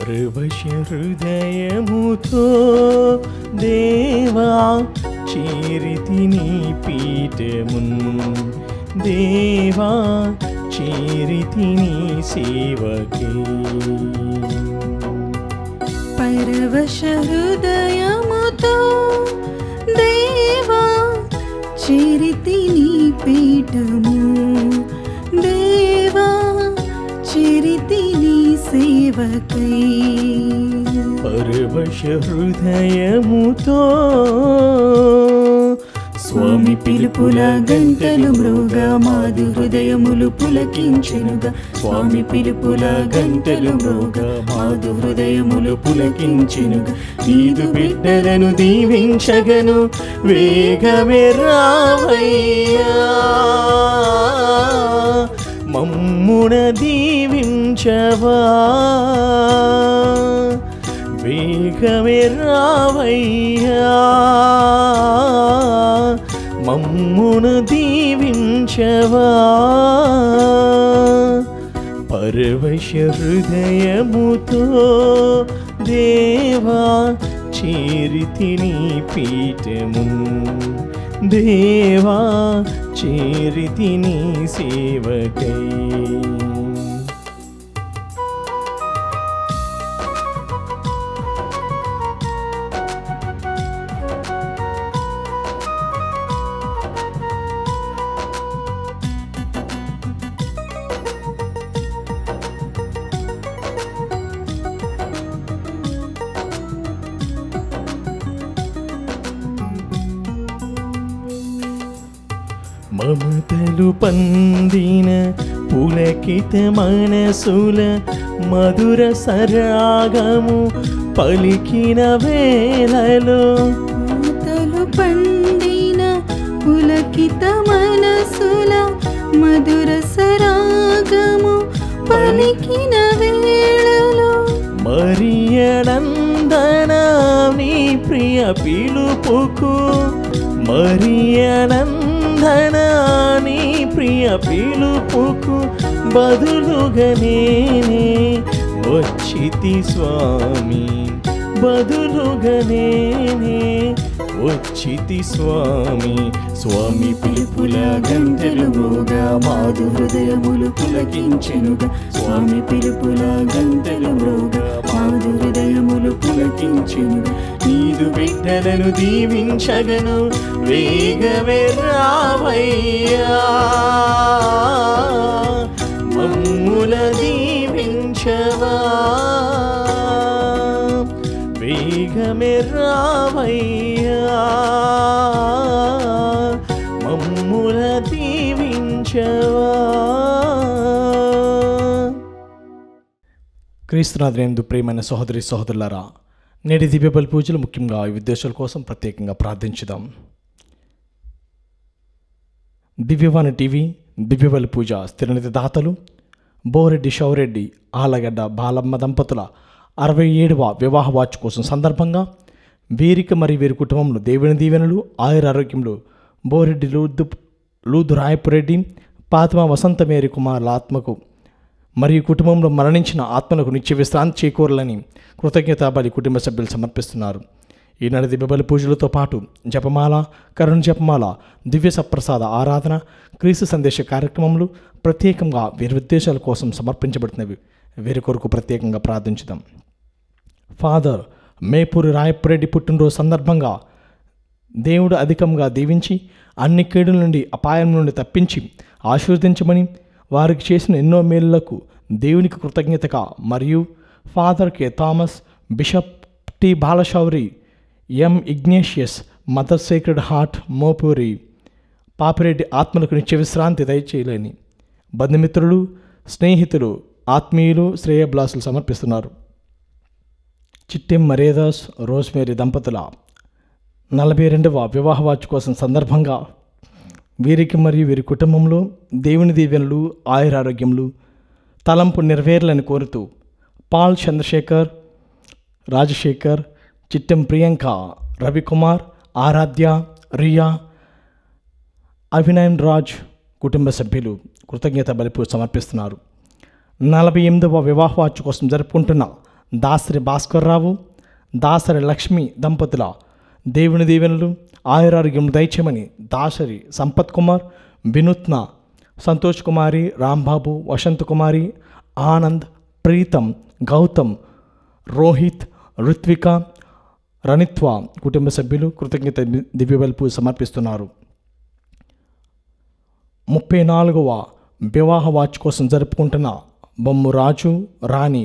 పరవశ హృదయముతో దేవా చేరితి నీ పీఠమున్, దేవా చేరితి నీ సేవకే. పరవశ హృదయముతో దేవా చేరితి నీ పీఠము, దేవా చేరితి నీ సేవకై. పరవశ హృదయముతో స్వామి పిలుపుల గంటలు మ్రోగా మాదు హృదయములు పులకించెనుగా, స్వామి పిలుపుల గంటలు మ్రోగా మాదు హృదయములు పులకించెనుగా. నీదు బిడ్డలను దీవించగను వేగమే రావయ్యా, మమ్మున దీవించవా, వేగమే రావయ్యా, మమ్మున దీవించవా. పరవశ హృదయముతో దేవా చేరితి నీ పీఠము, దేవా చేరితి నీ సేవకై. మమతలు పందిన పులకిత మనసుల మధుర సరాగము పలికిన వేళలో, మమతలు పండిన పులకిత మనసుల మధుర సరాగము పలికిన వేళలో, మరియనందన నీ ప్రియ పిలుపుకు, మరియనందన నీ ప్రియ పిలుపుకు బదులుగా నేనే వచ్చితి స్వామి, బదులుగా నేనే వచ్చితి స్వామి. స్వామి పిలుపుల గంటలు మ్రోగా మాదు హృదయములు పులకించెనుగా, స్వామి పిలుపుల గంటలు మ్రోగా మాదు హృదయములు పులకించెనుగా. నీదు బిడ్డలను దీవించగను వేగమే రావయ్యా, మమ్ముల దీవించవా, వేగమే రావయ్యా, మమ్ముల దీవించవా. క్రీస్తునాథునందు ప్రియమైన సహోదరి సహోదరులారా, నేటి దివ్య బలి పూజలు ముఖ్యంగా ఈ ఉద్దేశాల కోసం ప్రత్యేకంగా ప్రార్థించుదాం. దివ్యవాణి టీవీ దివ్య బలి పూజ స్థిరనిధి దాతలు బోరెడ్డి షౌరెడ్డి ఆలగడ్డ బాలమ్మ దంపతుల 67వ వివాహ వార్షికోత్సవం సందర్భంగా వీరికి మరియు వీరి కుటుంబంలో దేవుని దీవెనలు ఆయురారోగ్యంలో బోరెడ్డి లూదు రాయపురెడ్డి పాతిమా వసంత మేరీ కుమారుల ఆత్మకు మరియు కుటుంబంలో మరణించిన ఆత్మలకు నిత్య విశ్రాంతి చేకూరాలని కృతజ్ఞతాబలి కుటుంబ సభ్యులు సమర్పిస్తున్నారు. ఈనాడు దివ్యబలి పూజలతో పాటు జపమాల, కరుణ జపమాల, దివ్య సప్రసాద ఆరాధన, క్రీస్తు సందేశ కార్యక్రమములు ప్రత్యేకంగా వీరి ఉద్దేశాల కోసం సమర్పించబడుతున్నవి. వీరి కొరకు ప్రత్యేకంగా ప్రార్థించుదాం. ఫాదర్ మేపూరి రాయపురెడ్డి పుట్టినరోజు సందర్భంగా దేవుడు అధికంగా దీవించి అన్ని కీడుల నుండి అపాయం నుండి తప్పించి ఆశీర్వదించమని, వారికి చేసిన ఎన్నో మేలులకు దేవునికి కృతజ్ఞతగా మరియు father K Thomas, bishop T Balashowry, M Ignatius, mother sacred heart Mopuri Papireddy ఆత్మలకు నిత్య విశ్రాంతి దయచేయాలని బంధుమిత్రులు, స్నేహితులు, ఆత్మీయులు శ్రేయభిలాసులు సమర్పిస్తున్నారు. చిట్టెం మరేదాస్, రోజ్మేరీ దంపతుల 42వ వివాహ వార్షికోత్సవం సందర్భంగా వీరికి మరియు వీరి కుటుంబంలో దేవుని దీవెనలు ఆయురారోగ్యములు తలంపు నెరవేరాలని కోరుతూ పాల్ చంద్రశేఖర్, రాజశేఖర్, చిట్టెం ప్రియాంక, రవికుమార్, ఆరాధ్య, రియా, అభినయన్ రాజ్ కుటుంబ సభ్యులు కృతజ్ఞత బలిపూజ సమర్పిస్తున్నారు. 48వ వివాహ వార్షికోత్సవం జరుపుకుంటున్న దాసరి భాస్కర్రావు, దాసరి లక్ష్మి దంపతుల దేవుని దీవెనలు, ఆయురారోగ్యం దయచేయమని దాసరి సంపత్ కుమార్, వినూత్న, సంతోష్ కుమారి, రాంబాబు, వసంత్ కుమారి, ఆనంద్, ప్రీతం, గౌతమ్, రోహిత్, రుత్విక, రణిత్వ కుటుంబ సభ్యులు కృతజ్ఞత దివ్యబలి పూజ సమర్పిస్తున్నారు. 34వ వివాహ వార్షికోత్సవం జరుపుకుంటున్న బొమ్ము రాజు, రాణి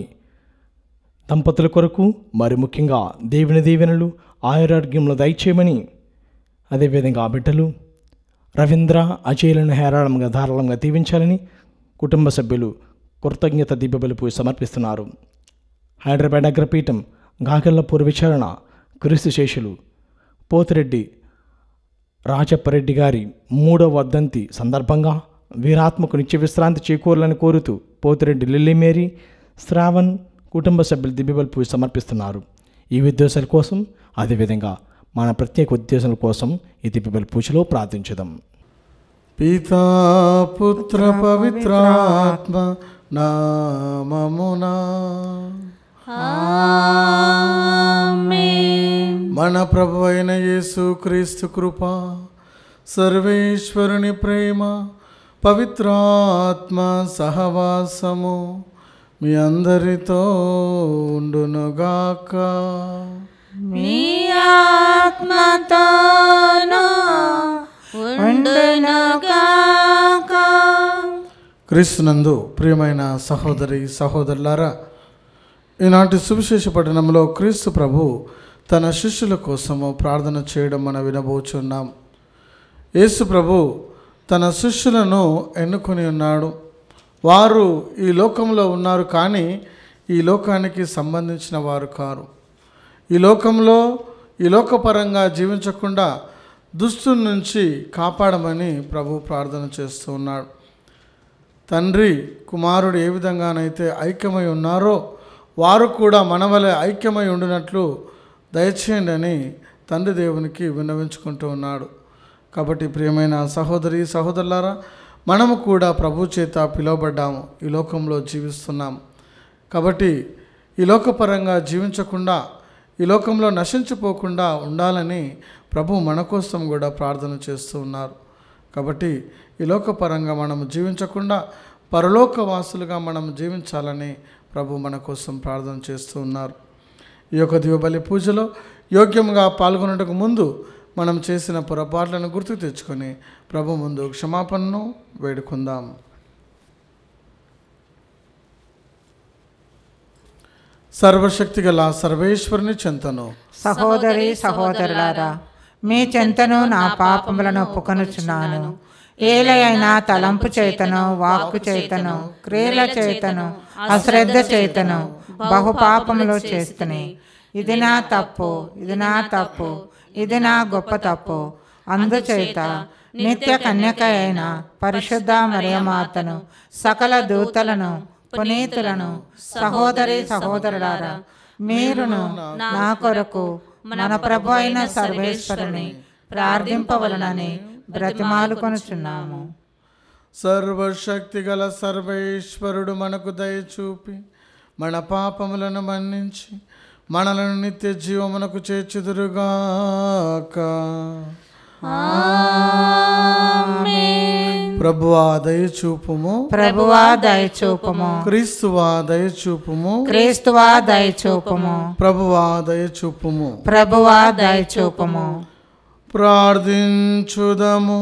దంపతుల కొరకు మరి ముఖ్యంగా దేవుని దీవెనలు, ఆయురారోగ్యంలో దయచేయమని, అదేవిధంగా ఆ బిడ్డలు రవీంద్ర, అజయ్లను హేరాళంగా ధారాళంగా దీవించాలని కుటుంబ సభ్యులు కృతజ్ఞత దివ్యబలి పూజ సమర్పిస్తున్నారు. హైదరాబాద్ అగ్రపీఠం గాగళ్ల పూర్వ విచారణ క్రీస్తు శేషులు పోతిరెడ్డి రాజప్పరెడ్డి గారి 3వ వర్ధంతి సందర్భంగా వీరాత్మకు నిత్య విశ్రాంతి చేకూరాలని కోరుతూ పోతిరెడ్డి లిల్లీ మేరీ, శ్రావణ్ కుటుంబ సభ్యులు దివ్యబలి పూజ సమర్పిస్తున్నారు. ఈ ఉద్దేశాల కోసం, అదేవిధంగా మన ప్రత్యేక ఉద్దేశాల కోసం ఈ దివ్యబలి పూజలో ప్రార్థించుదాం. పితా పుత్ర పవిత్రాత్మ నామమునా మన ప్రభు అయిన యేసు క్రీస్తు కృప, సర్వేశ్వరుని ప్రేమ, పవిత్రాత్మ సహవాసము మీ అందరితో ఉండునుగాక. మీ ఆత్మతోను ఉండునుగాక. క్రీస్తునందు ప్రియమైన సహోదరి సహోదరులారా, ఈనాటి సువిశేష పట్టణంలో క్రీస్తు ప్రభు తన శిష్యుల కోసము ప్రార్థన చేయడం మనం వినబోచున్నాం. యేసు ప్రభు తన శిష్యులను ఎన్నుకొని ఉన్నాడు. వారు ఈ లోకంలో ఉన్నారు, కానీ ఈ లోకానికి సంబంధించిన వారు కారు. ఈ లోకంలో ఈ లోకపరంగా జీవించకుండా దుష్టుల నుంచి కాపాడమని ప్రభు ప్రార్థన చేస్తూ ఉన్నాడు. తండ్రి కుమారుడు ఏ విధంగానైతే ఐక్యమై ఉన్నారో వారు కూడా మన వలె ఐక్యమై ఉండినట్లు దయచేయండి అని తండ్రి దేవునికి విన్నవించుకుంటూ ఉన్నాడు. కాబట్టి ప్రియమైన సహోదరి సహోదరులారా, మనము కూడా ప్రభు చేత పిలువబడ్డాము, ఈ లోకంలో జీవిస్తున్నాం. కాబట్టి ఈ లోకపరంగా జీవించకుండా, ఈ లోకంలో నశించిపోకుండా ఉండాలని ప్రభు మన కోసం కూడా ప్రార్థన చేస్తూ ఉన్నారు. కాబట్టి ఈ లోకపరంగా మనం జీవించకుండా పరలోక వాసులుగా మనం జీవించాలని ప్రభు మన కోసం ప్రార్థన చేస్తూ ఉన్నారు. ఈ యొక్క దివ్యబలి పూజలో యోగ్యంగా పాల్గొనడానికి ముందు మనం చేసిన పొరపాట్లను గుర్తు తెచ్చుకొని ప్రభు ముందు క్షమాపణను వేడుకుందాం. సర్వశక్తి గల సర్వేశ్వరుని చెంతను సహోదరి సహోదరులారా, మీ చెంతను నా పాపములను ఒప్పుకొనుచున్నాను. ఏలైనా తలంపు చేతను, వాక్కు చేతను, క్రియల చేతను, అశ్రద్ధ చేతను బహుపాపములు చేస్తుని. ఇది నా తప్పు, ఇది నా తప్పు, ఇది నా గొప్ప తప్పు. అందుచేత నిత్య కన్యక అయిన పరిశుద్ధ మరియమాతను, సకల దూతలను, పునీతులను, సహోదరి సహోదరులారా, మీరును నా కొరకు మన ప్రభు అయిన సర్వేశ్వరుని ప్రార్థింపవలనని బ్రతిమాలుకొనుచున్నాము. సర్వశక్తి గల సర్వేశ్వరుడు మనకు దయచూపి మన పాపములను మన్నించి మనలను నిత్య జీవమునకు చేర్చుదురుగాక. ప్రభువా దయచూపుము, ప్రభువా దయచూపుము, క్రీస్తువా దయచూపుము, క్రీస్తువా దయచూపుము, ప్రభువా దయచూపుము, ప్రభువా దయచూపుము. ప్రార్థించుదము.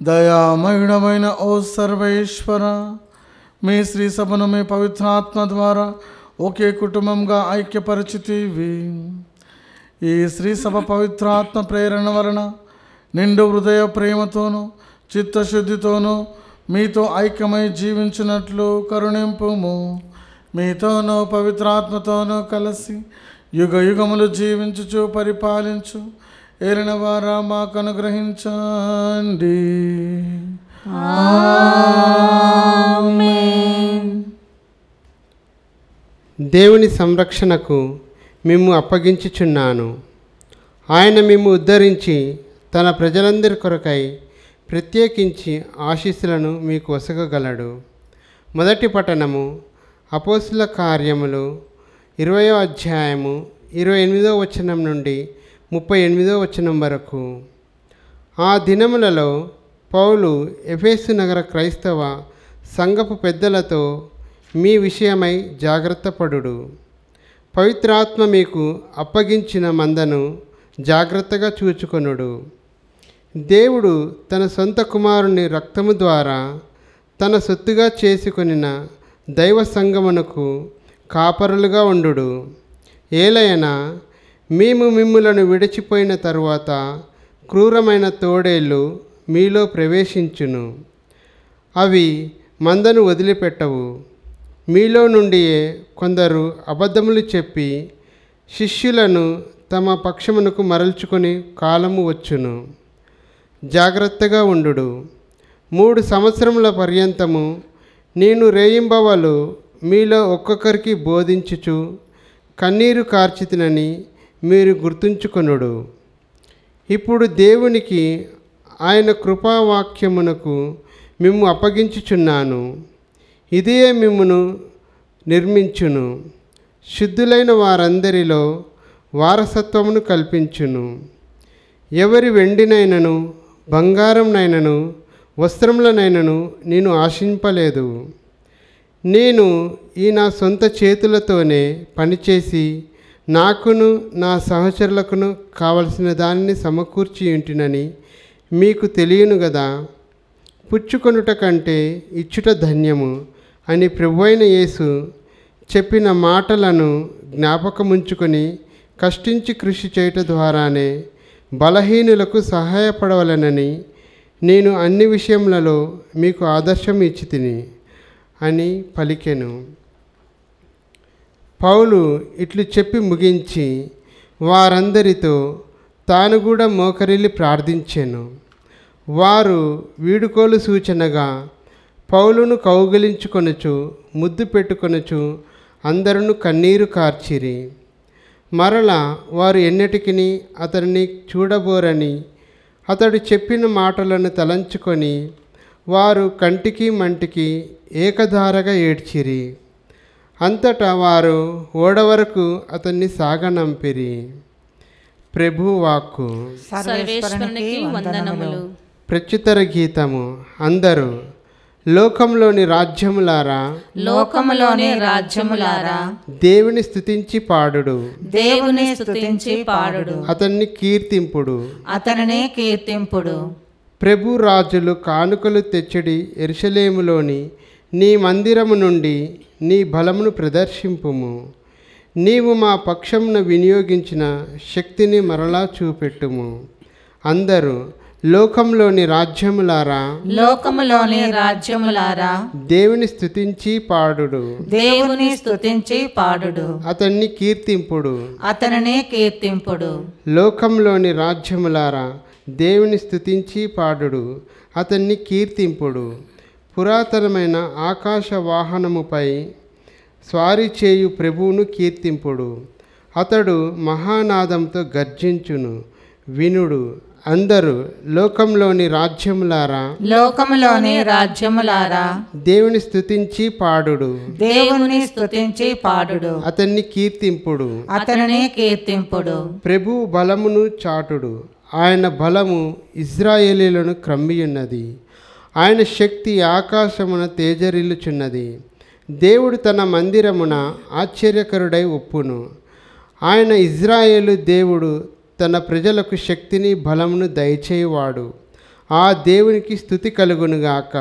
దయామయుడమైన ఓ సర్వేశ్వర, మీ శ్రీ సభను మీ పవిత్రాత్మ ద్వారా ఒకే కుటుంబంగా ఐక్యపరిచితివి. ఈ శ్రీ సభ పవిత్రాత్మ ప్రేరణ వలన నిండు హృదయ ప్రేమతోనూ చిత్తశుద్ధితోనూ మీతో ఐక్యమై జీవించినట్లు కరుణింపుము. మీతోనూ పవిత్రాత్మతోనూ కలిసి యుగ యుగములు జీవించుచు పరిపాలించు ఏలిన వారా మాకు అనుగ్రహించండి. దేవుని సంరక్షణకు మిమ్ము అప్పగించుచున్నాను. ఆయన మిమ్ము ఉద్ధరించి తన ప్రజలందరి కొరకై ప్రత్యేకించి ఆశీస్సులను మీకు ఒసగగలడు. మొదటి పట్టణము అపోస్తుల కార్యములు 20వ అధ్యాయము 28వ వచనం నుండి 38వ వచనం వరకు. ఆ దినములలో పౌలు ఎఫెసు నగర క్రైస్తవ సంఘపు పెద్దలతో మీ విషయమై జాగ్రత్త పడుడు. పవిత్రాత్మ మీకు అప్పగించిన మందను జాగ్రత్తగా చూచుకొనుడు. దేవుడు తన సొంత కుమారుని రక్తము ద్వారా తన సొత్తుగా చేసుకొనిన దైవ సంగమునకు కాపరులుగా ఉండుడు. ఏలయన మేము మిమ్ములను విడిచిపోయిన తరువాత క్రూరమైన తోడేళ్ళు మీలో ప్రవేశించును. అవి మందను వదిలిపెట్టవు. మీలో నుండియే కొందరు అబద్ధములు చెప్పి శిష్యులను తమ పక్షమునకు మరల్చుకొని కాలము వచ్చును. జాగ్రత్తగా ఉండుడు. 3 సంవత్సరముల పర్యంతము నేను రేయింబవలు మీలో ఒక్కొక్కరికి బోధించుచు కన్నీరు కార్చితినని మీరు గుర్తుంచుకొనుడు. ఇప్పుడు దేవునికి ఆయన కృపావాక్యమునకు మిమ్ము అప్పగించుచున్నాను. ఇదే మిమ్మును నిర్మించును. శుద్ధులైన వారందరిలో వారసత్వమును కల్పించును. ఎవరి వెండినైనను బంగారంనైనను వస్త్రములనైనను నేను ఆశింపలేదు. నేను ఈ నా సొంత చేతులతోనే పనిచేసి నాకును నా సహచరులకును కావలసిన దానిని సమకూర్చి ఉంటునని మీకు తెలియను గదా. పుచ్చుకొనుట కంటే ఇచ్చుట ధన్యము అని ప్రభువైన యేసు చెప్పిన మాటలను జ్ఞాపకముంచుకొని కష్టించి కృషి చేయట ద్వారానే బలహీనులకు సహాయపడవలనని నేను అన్ని విషయములలో మీకు ఆదర్శం ఇచ్చి తిని అని పలికెను. పౌలు ఇట్లు చెప్పి ముగించి వారందరితో తాను కూడా మోకరిల్లి ప్రార్థించెను. వారు వీడుకోలు సూచనగా పౌలును కౌగిలించుకొనుచు ముద్దు పెట్టుకొనుచు అందరూ కన్నీరు కార్చిరి. మరలా వారు ఎన్నటికిని అతడిని చూడబోరని అతడు చెప్పిన మాటలను తలంచుకొని వారు కంటికి మంటికి ఏకధారగా ఏడ్చిరి. అంతటా వారు ఓడ వరకు అతన్ని సాగనంపిరి. ప్రభువాక్కు. సర్వేశ్వరునికి వందనములు. ప్రత్యుత్తర గీతము. అందరూ లోకంలోని రాజ్యములారా, లోకములోని రాజ్యములారా, దేవుని స్తుతించి పాడుడు. దేవుని స్తుతించి పాడుడు. అతన్ని కీర్తింపుడు. అతనిని కీర్తింపుడు. ప్రభు రాజులు కానుకలు తెచ్చడి యెరూషలేములోని నీ మందిరము నుండి నీ బలమును ప్రదర్శింపుము. నీవు మా పక్షమున వినియోగించిన శక్తిని మరలా చూపెట్టుము. అందరూ లోకంలోని రాజ్యములారా, లోకములోని రాజ్యములారా, దేవుని స్తుతించి పాడుడు. దేవుని స్తుతించి పాడుడు. అతన్ని కీర్తింపుడు. అతనిని కీర్తింపుడు. లోకంలోని రాజ్యములారా, దేవుని స్తుతించి పాడుడు. అతన్ని కీర్తింపుడు. పురాతనమైన ఆకాశ వాహనముపై స్వారీ చేయు ప్రభువును కీర్తింపుడు. అతడు మహానాదంతో గర్జించును. వినుడు. అందరూ లోకంలోని రాజ్యములారా, లోకములోని రాజ్యములారా, దేవుని స్తుతించి పాడుడు. దేవుని స్తుతించి పాడుడు. అతన్ని కీర్తింపుడు. అతనిని కీర్తింపుడు. ప్రభు బలమును చాటుడు. ఆయన బలము ఇజ్రాయేలీలను క్రమ్మియున్నది. ఆయన శక్తి ఆకాశమున తేజరిల్లుచున్నది. దేవుడు తన మందిరమున ఆశ్చర్యకరుడై ఒప్పును. ఆయన ఇజ్రాయేలు దేవుడు తన ప్రజలకు శక్తిని బలమును దయచేయువాడు. ఆ దేవునికి స్తుతి కలుగునుగాక.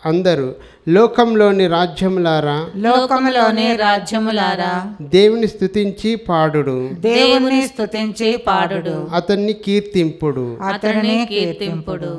అందరూ లోకంలోని రాజ్యములారా, లోకములోని రాజ్యములారా, దేవుని స్తుతించి పాడుడు. దేవుని స్తుతించి పాడుడు. అతన్ని కీర్తింపుడు. అతనిని కీర్తింపుడు.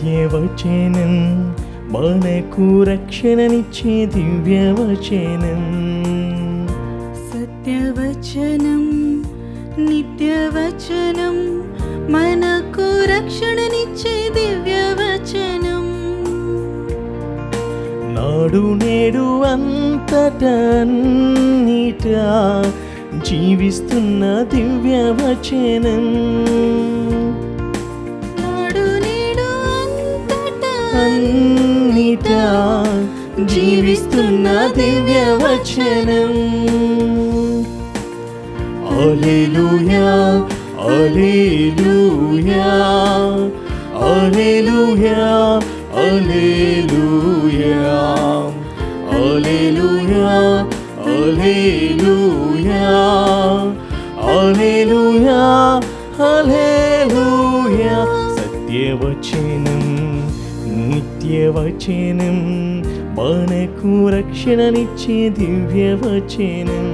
సత్యవచనం మనకు రక్షణనిచ్చే దివ్యవచనం. సత్యవచనం నిత్యవచనం మనకు రక్షణనిచ్చే దివ్యవచనం. నాడు నేడు అంతటా అన్నిటా జీవిస్తున్న దివ్యవచనం. నాడు నేడు అంతటా అన్నిటా జీవిస్తున్న దివ్యవచనం. హల్లెలూయా హల్లెలూయా హల్లెలూయా హల్లెలూయా హల్లెలూయా హల్లెలూయా హల్లెలూయా హల్లెలూయా. సత్యవచనం నిత్యవచనం మనకు రక్షణనిచ్చే దివ్యవచనం.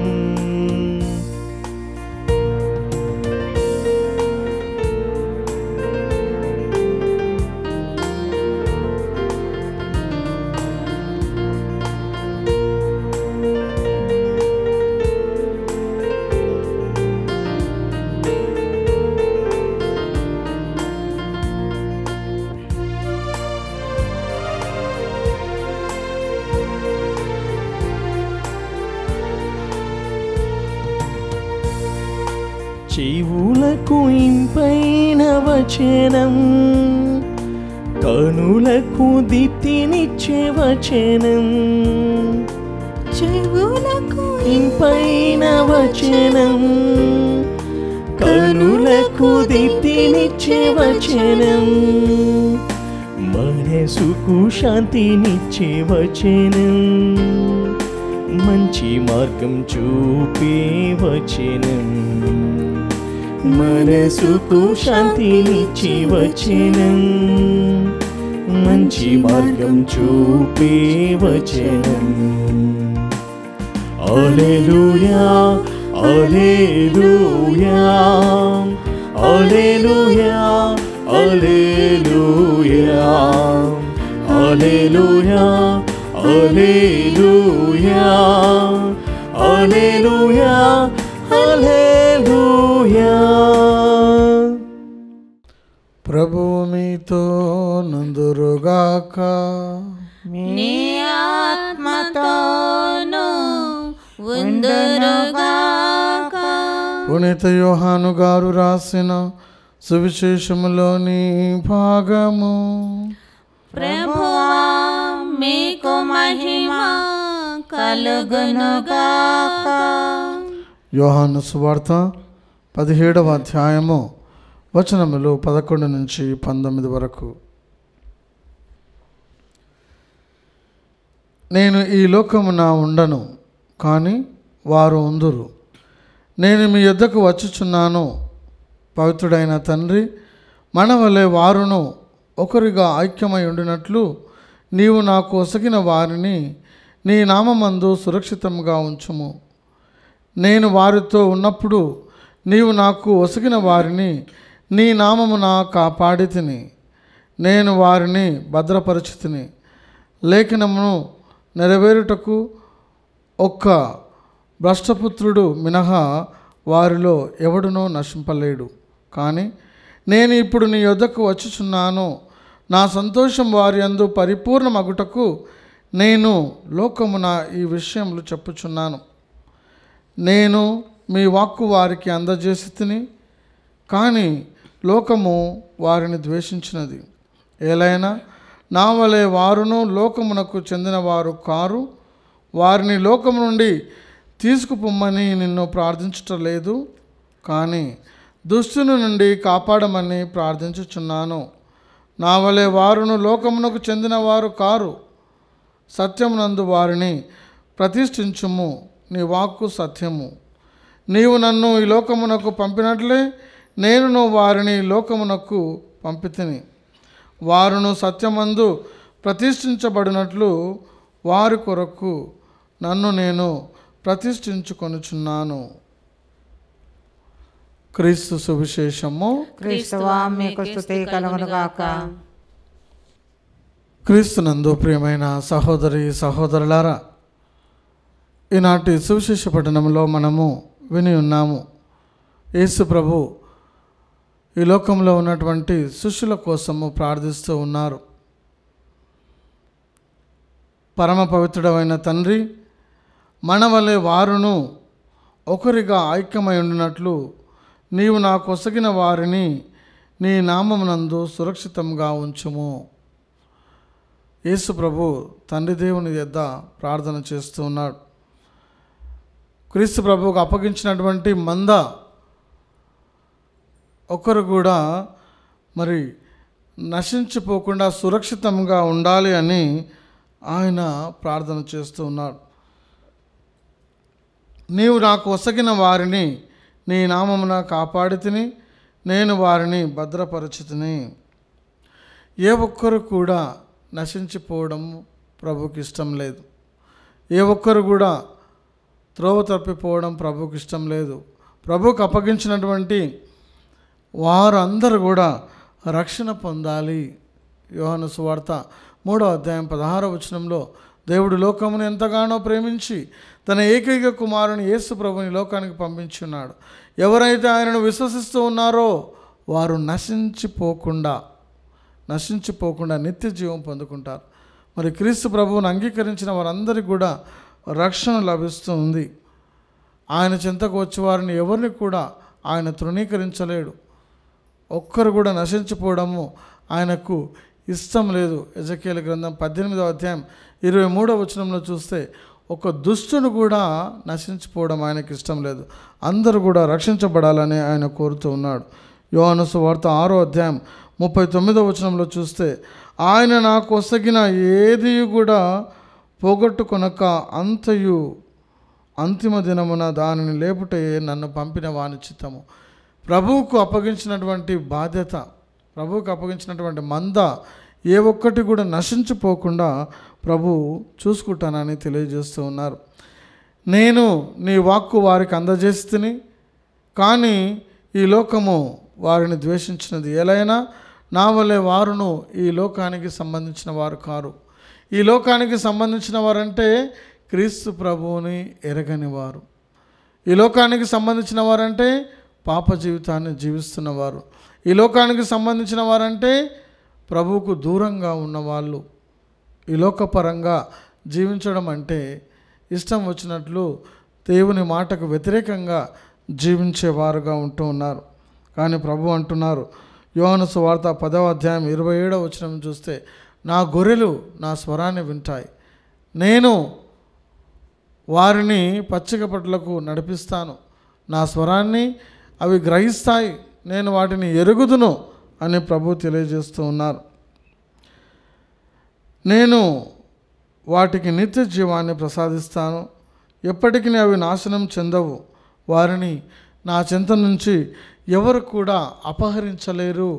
చెవులకు ఇంపైన వచనం, కనులకు దిప్తినిచ్చే వచనం. చెవులకు ఇంపైన వచనం, కనులకు దిప్తినిచ్చే వచనం. మనసుకు శాంతినిచ్చే వచనం, మంచి మార్గం చూపే వచనం. మనసుకు శాంతినిచ్చే వచనం, మంచి మార్గం చూపే వచనం. హల్లెలూయా హల్లెలూయా హల్లెలూయా హల్లెలూయా హల్లెలూయా హల్లెలూయా హల్లెలూయా హల్లెలూయా. ప్రభువు మీతో నందురుగాక. నీ ఆత్మతోను ఉందురుగాక. పునీత యోహాను గారు రాసిన సువిశేషములోని భాగము. ప్రభువా మీకు మహిమ కలుగునుగాక. యోహాను సువార్త 17వ అధ్యాయము వచనములు 11 నుంచి 19 వరకు. నేను ఈ లోకమున ఉండను, కానీ వారు ఉందురు. నేను మీ యొద్దకు వచ్చుచున్నాను. పవిత్రుడైన తండ్రి, మన వలె వారును ఒకరిగా ఐక్యమై ఉండినట్లు నీవు నాకు ఒసగిన వారిని నీ నామమందు సురక్షితంగా ఉంచుము. నేను వారితో ఉన్నప్పుడు నీవు నాకు ఒసగిన వారిని నీ నామమున కాపాడితిని. నేను వారిని భద్రపరచితిని. లేఖనమును నెరవేరుటకు ఒక్క భ్రష్టపుత్రుడు మినహా వారిలో ఎవడునో నశింపలేడు. కానీ నేను ఇప్పుడు నీ యొద్దకు వచ్చుచున్నాను. నా సంతోషం వారి యందు పరిపూర్ణమగుటకు నేను లోకమున ఈ విషయములు చెప్పుచున్నాను. నేను మీ వాక్కు వారికి అందజేసి తిని, కానీ లోకము వారిని ద్వేషించినది. ఏలైనా నా వలె వారును లోకమునకు చెందినవారు కారు. వారిని లోకము నుండి తీసుకుపోమ్మని నిన్ను ప్రార్థించటలేదు, కానీ దుష్టుని నుండి కాపాడమని ప్రార్థించుచున్నాను. నా వలె వారును లోకమునకు చెందినవారు కారు. సత్యమునందు వారిని ప్రతిష్ఠించుము. నీ వాక్కు సత్యము. నీవు నన్ను ఈ లోకమునకు పంపినట్లే నేనును వారిని లోకమునకు పంపితిని. వారును సత్యమందు ప్రతిష్ఠించబడినట్లు వారి కొరకు నన్ను నేను ప్రతిష్ఠించుకొనుచున్నాను. క్రీస్తు సువిశేషము. క్రీస్తువా మీకు స్తుతి కలుగునుగాక. క్రీస్తునందు ప్రియమైన సహోదరి సహోదరులారా, ఈనాటి సువిశేష పట్టణంలో మనము విని ఉన్నాము. యేసు ప్రభు ఈ లోకంలో ఉన్నటువంటి శిష్యుల కోసము ప్రార్థిస్తూ ఉన్నారు. పరమ పవిత్రుడైన తండ్రి, మన వలె వారును ఒకరిగా ఐక్యమై ఉండినట్లు నీవు నాకు ఒసగిన వారిని నీ నామమునందు సురక్షితంగా ఉంచుము. యేసు ప్రభు తండ్రి దేవుని యొద్ద ప్రార్థన చేస్తూ ఉన్నాడు. క్రీస్తు ప్రభువుకు అప్పగించినటువంటి మంద ఒకరు కూడా మరి నశించిపోకుండా సురక్షితంగా ఉండాలి అని ఆయన ప్రార్థన చేస్తూ ఉన్నాడు. నీవు నాకు ఒసగిన వారిని నీ నామమున కాపాడితిని, నేను వారిని భద్రపరచితిని. ఏ ఒక్కరు కూడా నశించిపోవడం ప్రభుకి ఇష్టం లేదు. ఏ ఒక్కరు కూడా త్రోవ తప్పిపోవడం ప్రభుకి ఇష్టం లేదు. ప్రభుకు అప్పగించినటువంటి వారందరూ కూడా రక్షణ పొందాలి. యోహాను సువార్త 3వ అధ్యాయం 16వ వచనంలో దేవుడు లోకమును ఎంతగానో ప్రేమించి తన ఏకైక కుమారుని యేసు ప్రభుని లోకానికి పంపించున్నాడు. ఎవరైతే ఆయనను విశ్వసిస్తూ ఉన్నారో వారు నశించిపోకుండా నిత్య జీవం పొందుకుంటారు. మరి క్రీస్తు ప్రభువును అంగీకరించిన వారందరికీ కూడా రక్షణ లభిస్తూ ఉంది. ఆయన చెంతకు వచ్చే వారిని ఎవరిని కూడా ఆయన తృణీకరించలేడు. ఒక్కరు కూడా నశించిపోవడము ఆయనకు ఇష్టం లేదు. ఎజెకియేలు గ్రంథం 18వ అధ్యాయం 23వ వచనంలో చూస్తే ఒక దుష్టును కూడా నశించిపోవడం ఆయనకు ఇష్టం లేదు. అందరూ కూడా రక్షించబడాలని ఆయన కోరుతూ ఉన్నాడు. యోహాను సువార్త 6వ అధ్యాయం 39వ వచనంలో చూస్తే ఆయన నాకు ఒసగిన ఏది కూడా పోగొట్టుకొనక అంతయు అంతిమ దినమున దానిని లేపుటే నన్ను పంపిన వాని చిత్తము. ప్రభువుకు అప్పగించినటువంటి బాధ్యత, ప్రభువుకు అప్పగించినటువంటి మంద ఏ ఒక్కటి కూడా నశించిపోకుండా ప్రభు చూసుకుంటానని తెలియజేస్తూ ఉన్నారు. నేను నీ వాక్కు వారికి అందజేస్తుని, కానీ ఈ లోకము వారిని ద్వేషించినది. ఎలైనా నా వలె వారును ఈ లోకానికి సంబంధించిన వారు కారు. ఈ లోకానికి సంబంధించిన వారంటే క్రీస్తు ప్రభువుని ఎరగని వారు. ఈ లోకానికి సంబంధించిన వారంటే పాప జీవితాన్ని జీవిస్తున్నవారు. ఈ లోకానికి సంబంధించిన వారంటే ప్రభువుకు దూరంగా ఉన్నవాళ్ళు. ఈ లోకపరంగా జీవించడం అంటే ఇష్టం వచ్చినట్లు దేవుని మాటకు వ్యతిరేకంగా జీవించేవారుగా ఉంటూ ఉన్నారు. కానీ ప్రభు అంటున్నారు, యోహాను సువార్త 10వ అధ్యాయం 27వ వచనం చూస్తే, నా గొర్రెలు నా స్వరాన్ని వింటాయి, నేను వారిని పచ్చిక పట్టులకు నడిపిస్తాను, నా స్వరాన్ని అవి గ్రహిస్తాయి, నేను వాటిని ఎరుగుదును అని ప్రభు తెలియజేస్తూ ఉన్నారు. నేను వాటికి నిత్య జీవాన్ని ప్రసాదిస్తాను, ఎప్పటికీ అవి నాశనం చెందవు, వారిని నా చెంత నుంచి ఎవరు కూడా అపహరించలేరు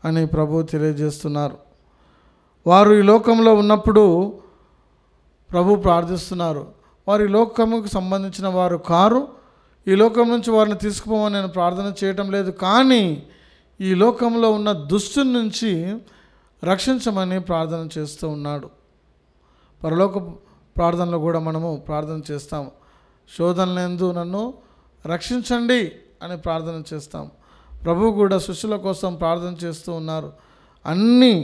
అని ప్రభు తెలియజేస్తున్నారు. వారు ఈ లోకంలో ఉన్నప్పుడు ప్రభు ప్రార్థిస్తున్నారు, వారు ఈ లోకముకు సంబంధించిన వారు కారు, ఈ లోకం నుంచి వారిని తీసుకుపోమని నేను ప్రార్థన చేయటం లేదు, కానీ ఈ లోకంలో ఉన్న దుష్టుని నుంచి రక్షించమని ప్రార్థన చేస్తూ ఉన్నాడు. పరలోక ప్రార్థనలో కూడా మనము ప్రార్థన చేస్తాము, శోధనలందు నన్ను రక్షించండి అని ప్రార్థన చేస్తాం. ప్రభు కూడా శిష్యుల కోసం ప్రార్థన చేస్తూ ఉన్నారు. అన్ని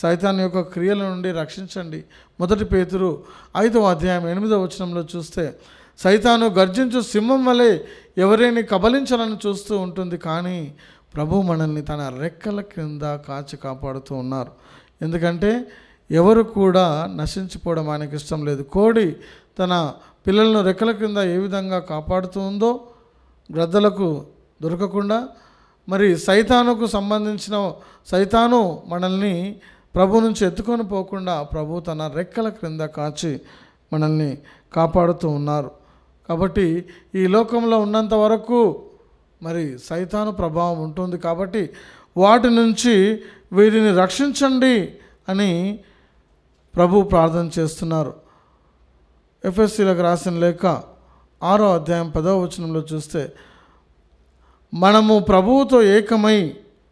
సైతాన్ యొక్క క్రియల నుండి రక్షించండి. 1 పేతురు 5వ అధ్యాయం 8వ వచనంలో చూస్తే, సైతాను గర్జించు సింహం వలె ఎవరిని కబలించాలని చూస్తూ ఉంటుంది, కానీ ప్రభు మనల్ని తన రెక్కల కింద కాచి కాపాడుతూ ఉన్నారు. ఎందుకంటే ఎవరు కూడా నశించిపోవడం ఆయనకి ఇష్టం లేదు. కోడి తన పిల్లలను రెక్కల కింద ఏ విధంగా కాపాడుతూ ఉందో గ్రద్దలకు దొరకకుండా, మరి సైతాను మనల్ని ప్రభు నుంచి ఎత్తుకొని పోకుండా ప్రభు తన రెక్కల క్రింద కాచి మనల్ని కాపాడుతూ ఉన్నారు. కాబట్టి ఈ లోకంలో ఉన్నంత వరకు మరి సైతాను ప్రభావం ఉంటుంది. కాబట్టి వాటి నుంచి వీరిని రక్షించండి అని ప్రభు ప్రార్థన చేస్తున్నారు. ఎఫెసీలకు రాసిన లేఖ 6వ అధ్యాయం 10వ వచనంలో చూస్తే, మనము ప్రభువుతో ఏకమై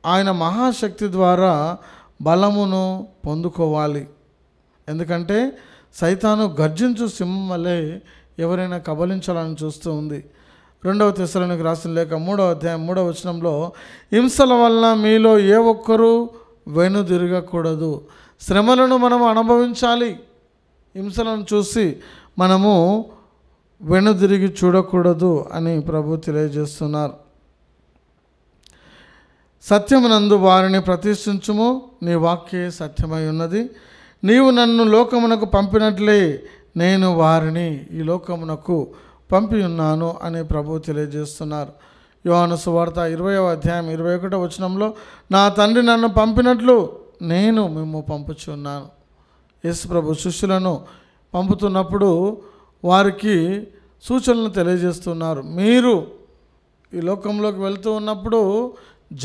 ఆయన మహాశక్తి ద్వారా బలమును పొందుకోవాలి. ఎందుకంటే సైతాను గర్జించు సింహం వల్లే ఎవరైనా కబలించాలని చూస్తూ ఉంది. 2వ తెస్సలోనికి రాసిన లేఖ 3వ అధ్యాయం 3వ వచనంలో, హింసల వలన మీలో ఏ ఒక్కరూ వెనుదిరగకూడదు. శ్రమలను మనం అనుభవించాలి. హింసలను చూసి మనము వెనుదిరిగి చూడకూడదు అని ప్రభు తెలియజేస్తున్నారు. సత్యమునందు వారిని ప్రతిష్ఠించుము, నీ వాక్యే సత్యమై ఉన్నది. నీవు నన్ను లోకమునకు పంపినట్లే నేను వారిని ఈ లోకమునకు పంపి ఉన్నాను అని ప్రభు తెలియజేస్తున్నారు. యోహాను సువార్త 20వ అధ్యాయం 21వ వచనంలో, నా తండ్రి నన్ను పంపినట్లు నేను మిమ్ము పంపుచున్నాను. యేసు ప్రభు శిష్యులను పంపుతున్నప్పుడు వారికి సూచనలు తెలియజేస్తున్నారు. మీరు ఈ లోకంలోకి వెళ్తూ ఉన్నప్పుడు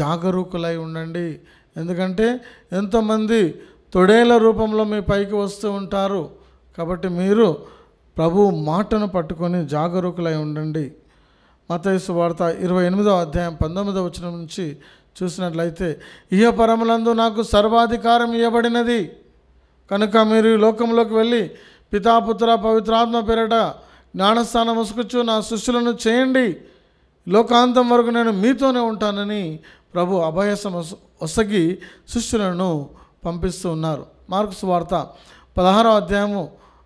జాగరూకులై ఉండండి. ఎందుకంటే ఎంతోమంది తొడేల రూపంలో మీ పైకి వస్తూ ఉంటారు. కాబట్టి మీరు ప్రభు మాటను పట్టుకొని జాగరూకులై ఉండండి. మత్తయి సువార్త 28వ అధ్యాయం 19వ వచనం నుంచి చూసినట్లయితే, ఇహపరములందు నాకు సర్వాధికారం ఇవ్వబడినది కనుక మీరు ఈ లోకంలోకి వెళ్ళి పితాపుత్ర పవిత్రాత్మ పేరట జ్ఞానస్థానం ముసుకుచ్చు నా శిష్యులను చేయండి, లోకాంతం వరకు నేను మీతోనే ఉంటానని ప్రభు అభయసం ఒసగి శిష్యులను పంపిస్తూ ఉన్నారు. మార్కు సువార్త 16వ అధ్యాయము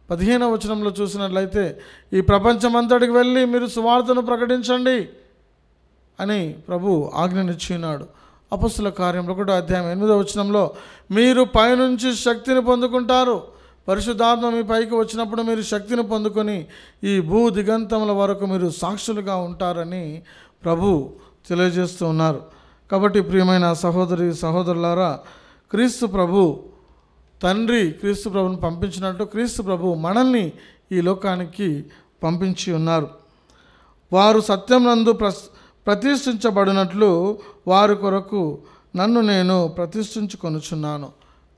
15వ వచనంలో చూసినట్లయితే, ఈ ప్రపంచమంతటికి వెళ్ళి మీరు సువార్తను ప్రకటించండి అని ప్రభు ఆజ్ఞనిచ్చి ఉన్నాడు. అపొస్తలుల కార్యములు 1వ అధ్యాయం 8వ వచనంలో, మీరు పైనుంచి శక్తిని పొందుకుంటారు, పరిశుద్ధాత్మ మీ పైకి వచ్చినప్పుడు మీరు శక్తిని పొందుకొని ఈ భూ దిగంతముల వరకు మీరు సాక్షులుగా ఉంటారని ప్రభు తెలియజేస్తూ ఉన్నారు. కాబట్టి ప్రియమైన సహోదరి సహోదరులారా, క్రీస్తు ప్రభు తండ్రి క్రీస్తు ప్రభుని పంపించినట్టు క్రీస్తు ప్రభు మనల్ని ఈ లోకానికి పంపించి ఉన్నారు. వారు సత్యం నందు ప్రతిష్ఠించబడినట్లు వారి కొరకు నన్ను నేను ప్రతిష్ఠించుకొనుచున్నాను.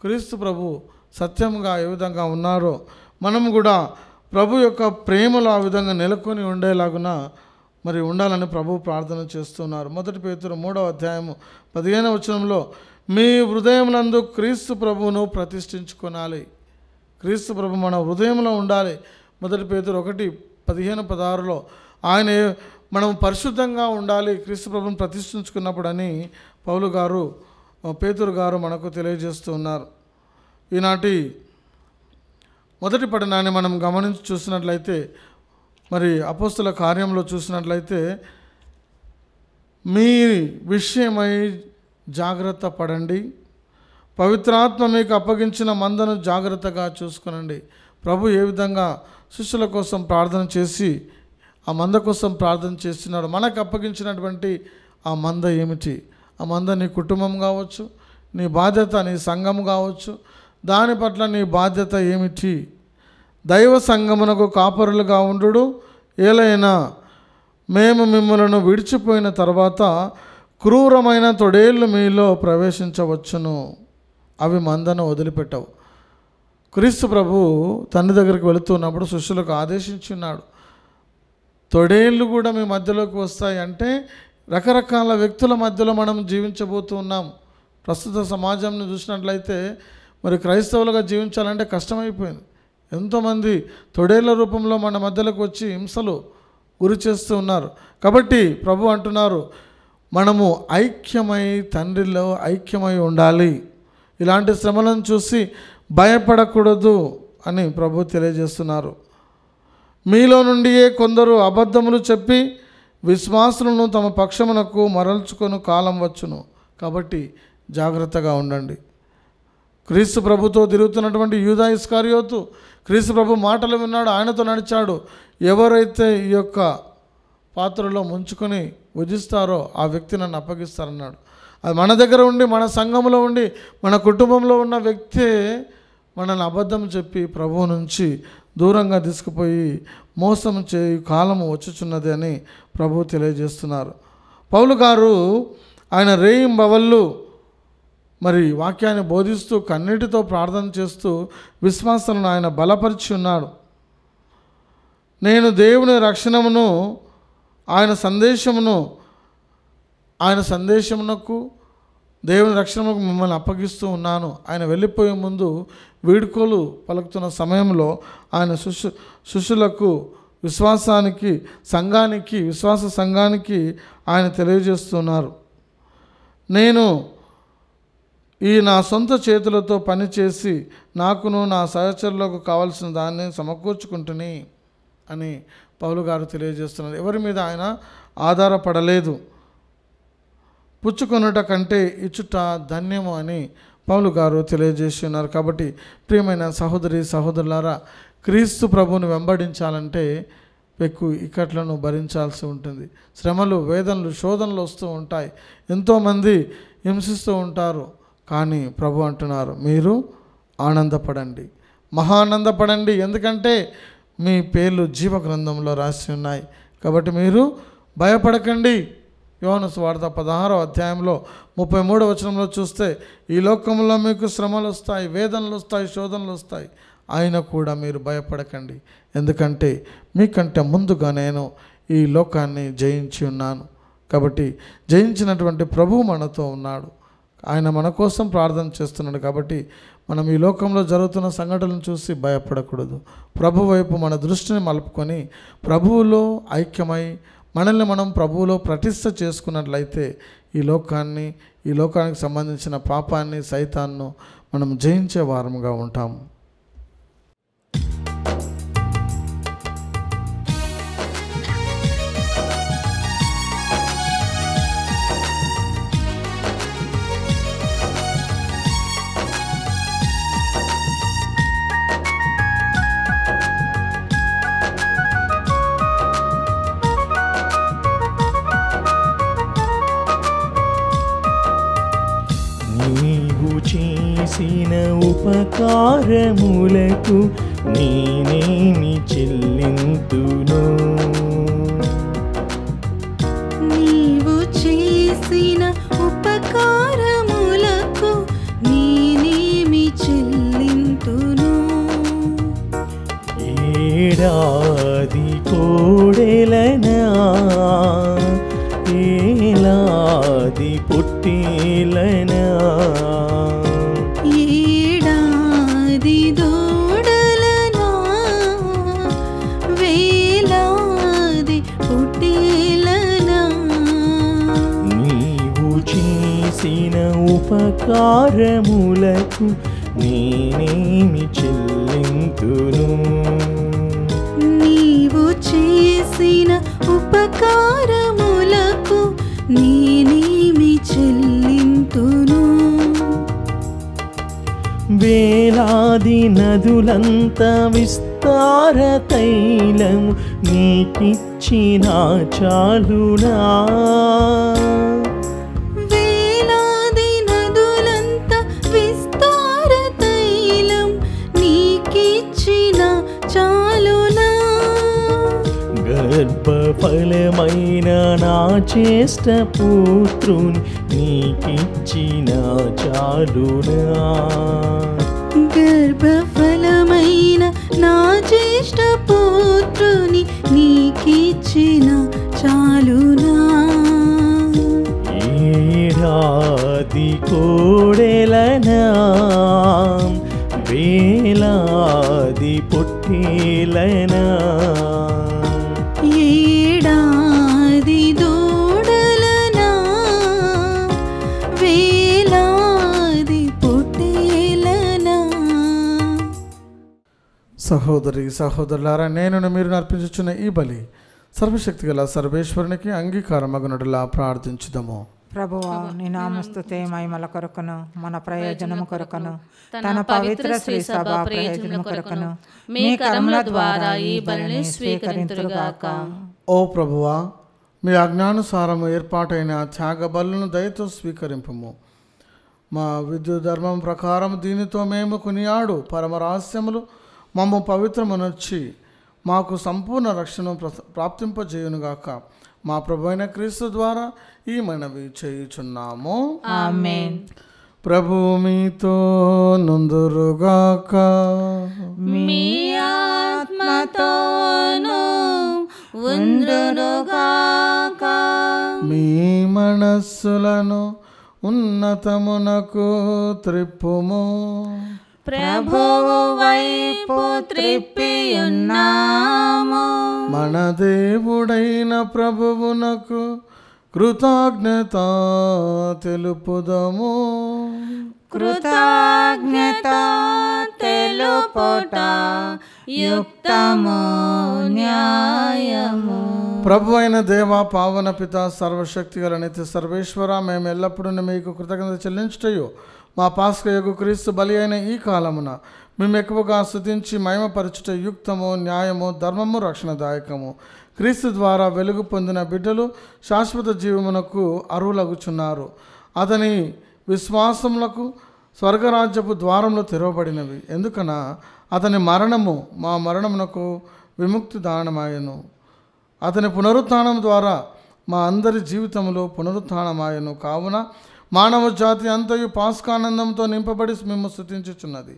క్రీస్తు ప్రభు సత్యంగా ఏ విధంగా ఉన్నారో మనం కూడా ప్రభు యొక్క ప్రేమలో ఆ విధంగా నెలకొని ఉండేలాగున మరి ఉండాలని ప్రభు ప్రార్థన చేస్తున్నారు. 1 పేతురు 3వ అధ్యాయము 15వ వచనంలో, మీ హృదయమునందు క్రీస్తు ప్రభువును ప్రతిష్ఠించుకోనాలి. క్రీస్తు ప్రభు మన హృదయంలో ఉండాలి. 1 పేతురు 1:15-16లో ఆయన మనం పరిశుద్ధంగా ఉండాలి క్రీస్తు ప్రభువును ప్రతిష్ఠించుకున్నప్పుడు అని పేతురు గారు మనకు తెలియజేస్తూ ఉన్నారు. ఈనాటి మొదటి పఠనాన్ని మనం గమనించి చూసినట్లయితే, మరి అపోస్తల కార్యంలో చూసినట్లయితే, మీ విషయమై జాగ్రత్త పడండి, పవిత్రాత్మ మీకు అప్పగించిన మందను జాగ్రత్తగా చూసుకునండి. ప్రభు ఏ విధంగా శిష్యుల కోసం ప్రార్థన చేసి ఆ మంద కోసం ప్రార్థన చేస్తున్నాడు. మనకు అప్పగించినటువంటి ఆ మంద ఏమిటి? ఆ మంద నీ కుటుంబం కావచ్చు, నీ బాధ్యత నీ సంఘం కావచ్చు, దాని పట్ల నీ బాధ్యత ఏమిటి? దైవ సంఘమునకు కాపరులుగా ఉండు. ఏలైనా మేము మిమ్మలను విడిచిపోయిన తర్వాత క్రూరమైన తొడేళ్ళు మీలో ప్రవేశించవచ్చును, అవి మందను వదిలిపెట్టవు. క్రీస్తు ప్రభు తండ్రి దగ్గరికి వెళుతున్నప్పుడు శిష్యులకు ఆదేశించున్నాడు, తొడేళ్ళు కూడా మీ మధ్యలోకి వస్తాయి. అంటే రకరకాల వ్యక్తుల మధ్యలో మనం జీవించబోతూ ఉన్నాం. ప్రస్తుత సమాజంని చూసినట్లయితే మరి క్రైస్తవులుగా జీవించాలంటే కష్టమైపోయింది. ఎంతోమంది తొడేళ్ల రూపంలో మన మధ్యలోకి వచ్చి హింసలు గురి చేస్తూ ఉన్నారు. కాబట్టి ప్రభు అంటున్నారు, మనము ఐక్యమై తండ్రిలో ఐక్యమై ఉండాలి. ఇలాంటి శ్రమలను చూసి భయపడకూడదు అని ప్రభు తెలియజేస్తున్నారు. మీలో నుండియే కొందరు అబద్ధములు చెప్పి విశ్వాసులను తమ పక్షమునకు మరల్చుకొని కాలం వచ్చును. కాబట్టి జాగ్రత్తగా ఉండండి. క్రీస్తు ప్రభుతో తిరుగుతున్నటువంటి యూదా ఇస్కారియోతు క్రీస్తు ప్రభు మాటలు విన్నాడు, ఆయనతో నడిచాడు. ఎవరైతే ఈ యొక్క పాత్రలో ముంచుకొని భుజిస్తారో ఆ వ్యక్తి నన్ను అప్పగిస్తారన్నాడు. అది మన దగ్గర ఉండి, మన సంఘంలో ఉండి, మన కుటుంబంలో ఉన్న వ్యక్తే మనల్ని అబద్ధం చెప్పి ప్రభువు నుంచి దూరంగా తీసుకుపోయి మోసం చేయి కాలము వచ్చుచున్నది అని ప్రభు తెలియజేస్తున్నారు. పౌలు గారు ఆయన రేయింబవళ్ళు మరి వాక్యాన్ని బోధిస్తూ కన్నీటితో ప్రార్థన చేస్తూ విశ్వాసాలను ఆయన బలపరిచి ఉన్నాడు. నేను దేవుని రక్షణమును ఆయన సందేశమునకు దేవుని రక్షణకు మిమ్మల్ని అప్పగిస్తూ ఉన్నాను. ఆయన వెళ్ళిపోయే ముందు వీడ్కోలు పలుకుతున్న సమయంలో ఆయన శిష్యులకు విశ్వాసానికి విశ్వాస సంఘానికి ఆయన తెలియజేస్తున్నారు, నేను ఈ నా సొంత చేతులతో పనిచేసి నాకును నా సహచరులకు కావలసిన దాన్ని సమకూర్చుకుంటుని అని పౌలు గారు తెలియజేస్తున్నారు. ఎవరి మీద ఆయన ఆధారపడలేదు. పుచ్చుకొనుట కంటే ఇచ్చుట ధన్యము అని పౌలు గారు తెలియజేసి ఉన్నారు. కాబట్టి ప్రియమైన సహోదరి సహోదరులారా, క్రీస్తు ప్రభువుని వెంబడించాలంటే ఎక్కువ ఇక్కట్లను భరించాల్సి ఉంటుంది. శ్రమలు, వేదనలు, శోధనలు వస్తూ ఉంటాయి. ఎంతోమంది హింసిస్తూ ఉంటారు. కానీ ప్రభు అంటున్నారు, మీరు ఆనందపడండి, మహానందపడండి, ఎందుకంటే మీ పేర్లు జీవ గ్రంథంలో రాసి ఉన్నాయి. కాబట్టి మీరు భయపడకండి. యోహాను సువార్త 16వ అధ్యాయంలో 33వ వచనంలో చూస్తే, ఈ లోకంలో మీకు శ్రమలు వస్తాయి, వేదనలు వస్తాయి, శోధనలు వస్తాయి, అయినా కూడా మీరు భయపడకండి, ఎందుకంటే మీకంటే ముందుగా నేను ఈ లోకాన్ని జయించి ఉన్నాను. కాబట్టి జయించినటువంటి ప్రభువు మనతో ఉన్నాడు. ఆయన మన కోసం ప్రార్థన చేస్తున్నాడు. కాబట్టి మనం ఈ లోకంలో జరుగుతున్న సంఘటనలను చూసి భయపడకూడదు. ప్రభు వైపు మన దృష్టిని మలుపుకొని ప్రభువులో ఐక్యమై మనల్ని మనం ప్రభువులో ప్రతిష్ఠ చేసుకున్నట్లయితే ఈ లోకానికి సంబంధించిన పాపాన్ని, సైతాన్ను మనం జయించే వారముగా ఉంటాము. చేసిన ఉపకారములకు నేనేమి చెల్లింతును? నీవు చేసిన ఉపకారములకు నేనేమి చెల్లింతును? ఏడాది కోడెలనా, ఏలాది పొట్టేలనా, ఏడాది దూడలనా, వేలాది పొట్టేలనా, నీవు చేసిన ఉపకారములకు నేనేమి చెల్లింతును? నీవు చేసిన ఉపకారములకు నేనేమి చెల్లింతును? వేలాది నదులంత విస్తార తైలము నీకిచ్చిన చాలునా? వేలాది నదులంత విస్తార తైలం నీకిచ్చిన చాలునా? గర్భఫలమైన నా జ్యేష్ఠ పుత్రుని నీకిచ్చిన చాలునా? గర్భఫలమైన నా జ్యేష్ఠ పుత్రుని నీకిచ్చిన చాలునా? ఏడాది కోడెలనా, వేలాది పొట్టేలనా, ఏడాది దూడలనా, వేలాది పొట్టేలనా. సహోదరి సహోదరులారా, నేను మీరు అర్పించుచున్న ఈ బలి సర్వశక్తి గల సర్వేశ్వరునికి అంగీకారమగునట్లా ప్రార్థించుదాము. ప్రభువా, నీ నామస్తుతే మహిమల కొరకును మన ప్రయోజనము కొరకును తన పవిత్ర శ్రీ సభ ప్రయోజనము కొరకును మీ కర్మల ద్వారా ఈ బలిని స్వీకరింతురుగాక. ఓ ప్రభువా, మీ ఆజ్ఞానుసారము ఏర్పాటైన త్యాగ బలులను దయతో స్వీకరింపము. మా విద్యు ధర్మం ప్రకారం దీనితో మేము కొనియాడు పరమ రహస్యములు మమ్ము పవిత్రమునొచ్చి మాకు సంపూర్ణ రక్షణ ప్రాప్తింపజేయునుగాక. మా ప్రభు అయిన క్రీస్తు ద్వారా ఈ మనవి చేయుచున్నాము. ఆమేన్. ప్రభు మీతో నుందురుగాక. మీ ఆత్మతోను ఉండునుగాక. మీ మనస్సులను ఉన్నతమునకు త్రిప్పుము. ప్రభువు వైపు త్రిప్పియున్నాము. మన దేవుడైన ప్రభువునకు కృతజ్ఞత తెలుపుదము. కృతజ్ఞత తెలుపుట యుక్తము న్యాయము. ప్రభు అయిన దేవ, పావన పిత, సర్వశక్తి గల నిత్య సర్వేశ్వర, మేము ఎల్లప్పుడూ మీకు కృతజ్ఞత చెల్లించుటయు మా పాస్కయగు క్రీస్తు బలి అయిన ఈ కాలమున మేము ఎక్కువగా స్తుతించి మహిమపరచుట యుక్తము న్యాయము ధర్మము రక్షణదాయకము. క్రీస్తు ద్వారా వెలుగు పొందిన బిడ్డలు శాశ్వత జీవమునకు అర్హులగుచున్నారు. అతని విశ్వాసములకు స్వర్గరాజ్యపు ద్వారములు తెరవబడినవి. ఎందుకనా అతని మరణము మా మరణమునకు విముక్తి దానమాయను. అతని పునరుత్థానం ద్వారా మా అందరి జీవితంలో పునరుత్థానమాయను. కావున మానవ జాతి అంతయు పాస్కానందంతో నింపబడి మేము స్తుతించుచున్నది.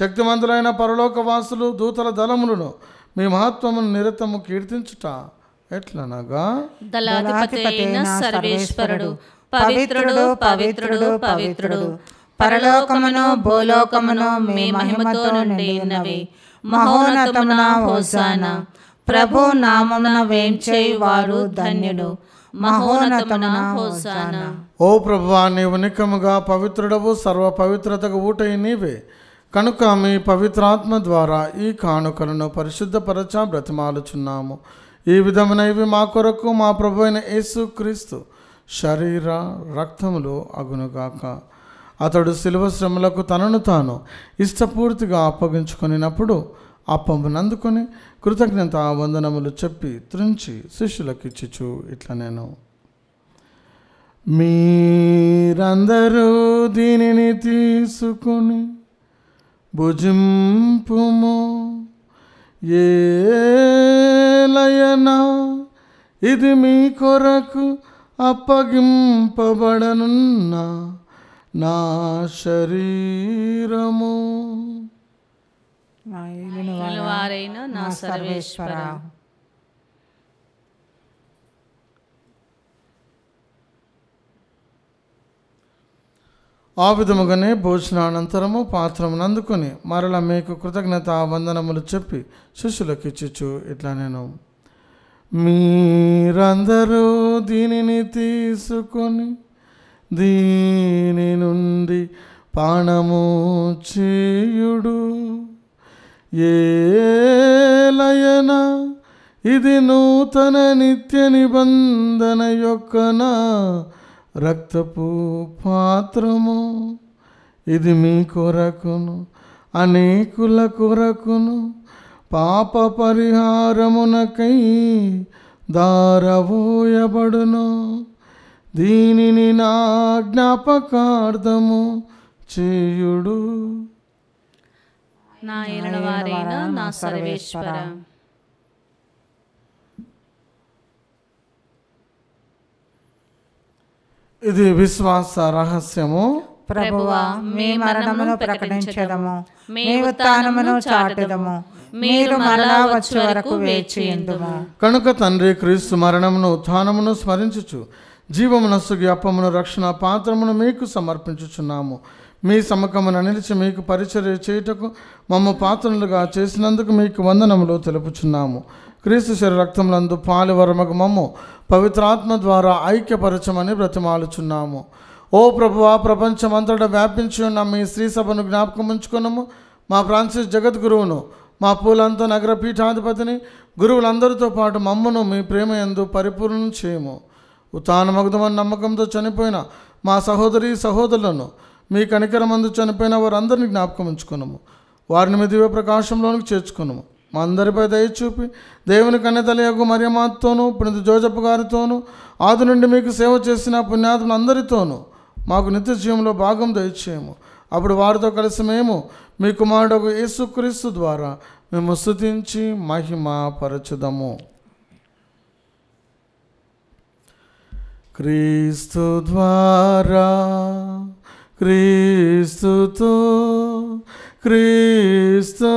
శక్తివంతులైన పరలోక వాసులు దూతల దళములను మీ మహత్వమును నిరతము కీర్తించుట ఎట్లనగా, దళాధిపతియైన సర్వేశ్వరుడు పవిత్రుడు పవిత్రుడు పవిత్రుడు, పరలోకమును భూలోకమును మీ మహిమతో నిండి ఉన్నవి. మహోన్నతమున హోసానా. ప్రభు నామమున వేంచేయువారు ధన్యుడు. మహోన్నతమున హోసానా. ఓ ప్రభువా, నీవు నికముగా పవిత్రుడవు, సర్వ పవిత్రతకు ఊటయి నీవే. కనుక మీ పవిత్రాత్మ ద్వారా ఈ కానుకలను పరిశుద్ధపరచ బ్రతిమాలుచున్నాము. ఈ విధమున ఇవి మా కొరకు మా ప్రభు అయిన యేసు క్రీస్తు శరీర రక్తములు అగునుగాక. అతడు శిలువ శ్రమలకు తనను తాను ఇష్టపూర్తిగా అప్పగించుకొనినప్పుడు అప్పమునందుకొని కృతజ్ఞత వందనములు చెప్పి త్రుంచి శిష్యులకు ఇచ్చిచు ఇట్లా నేను, మీరందరూ దీనిని తీసుకొని భుజింపుము. ఏలయనా ఇది మీ కొరకు అప్పగింపబడనున్న నా శరీరము. వారైన నా సర్వేశ్వర. ఆ విధముగానే భోజనానంతరము పాత్రమును అందుకొని మరల మీకు కృతజ్ఞత వందనములు చెప్పి శిష్యులకు ఇచ్చిచు ఇట్లా నేను, మీరందరూ దీనిని తీసుకొని దీని నుండి పానము చేయుడు. ఏలయనా ఇది నూతన నిత్య నిబంధన యొక్క నా రక్తపు పాత్రము. ఇది మీ కొరకును అనేకుల కొరకును పాప పరిహారమునకై దారవోయబడును. దీనిని నా జ్ఞాపకార్థము చేయుడు. నా ఏలవారైన నా సర్వేశ్వర. ఇది విశ్వాస రహస్యము. ప్రభువా, మీ మరణమును ప్రకటించదము, మీ ఉత్థానమును చాటెదము. మీరు మరలా వచ్చే వరకు వేచియుందుము. కనుక తండ్రి క్రీస్తు మరణమును ఉత్థానమును స్మరించుచు జీవమునస్సుకి అప్పమును రక్షణ పాత్రమును మీకు సమర్పించుచున్నాము. మీ సముఖమున నిలిచి మీకు పరిచర్య చేయుటకు మమ్మ పాత్రలుగా చేసినందుకు మీకు వందనములు తెలుపుచున్నాము. క్రీస్తు శరీర రక్తములందు పాలువరమగు మమ్ము పవిత్రాత్మ ద్వారా ఐక్యపరచమని బ్రతిమాలుచున్నాము. ఓ ప్రభువా, ప్రపంచమంతటా వ్యాపించి ఉన్న మీ శ్రీ సభను జ్ఞాపకం ఉంచుకున్నాము. మా ఫ్రాన్సిస్ జగద్గురువును, మా పూలంత నగర పీఠాధిపతిని, గురువులందరితో పాటు మమ్మను మీ ప్రేమ యందు పరిపూర్ణం చేయము. ఉత్థానమగుదమని నమ్మకంతో చనిపోయిన మా సహోదరి సహోదరులను, మీ కనికరమందు చనిపోయిన వారందరినీ జ్ఞాపకం ఉంచుకున్నాము. వారిని మీ దివ్య ప్రకాశంలోనికి చేర్చుకున్నాము. మా అందరిపై దయ చూపి దేవుని కన్యతలయగు మరియమాతోనూ పునీత జోజప్ప గారితోనూ ఆది నుండి మీకు సేవ చేసిన పుణ్యాత్ములందరితోనూ మాకు నిత్య జీవంలో భాగం దయచేయము. అప్పుడు వారితో కలిసి మేము మీ కుమారుడు యేసుక్రీస్తు ద్వారా మేము స్తుతించి మహిమ పరచుదము. క్రీస్తు ద్వారా, క్రీస్తుతో, క్రీస్తునందు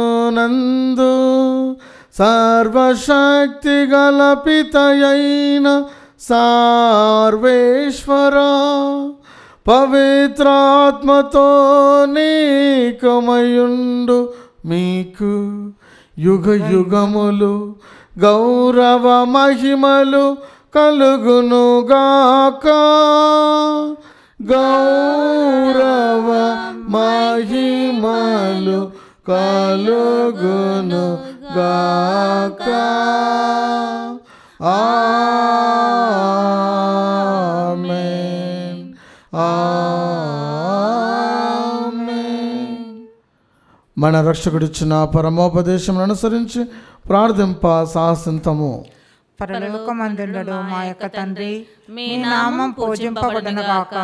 సర్వశక్తి గల పితయైన సర్వేశ్వర పవిత్రాత్మతో నీకమయుండు మీకు యుగ యుగములు గౌరవ మహిమలు కలుగునుగాక. గౌరవ మహిమలు కలుగునుగాక. ఆమేన్. ఆమేన్. మన రక్షకుడిచ్చిన పరమోపదేశం అనుసరించి ప్రార్థింప సాహసింతము. పరలోకమందుండు మా యొక్క తండ్రి, మీ నామం పూజింపబడునుగాక.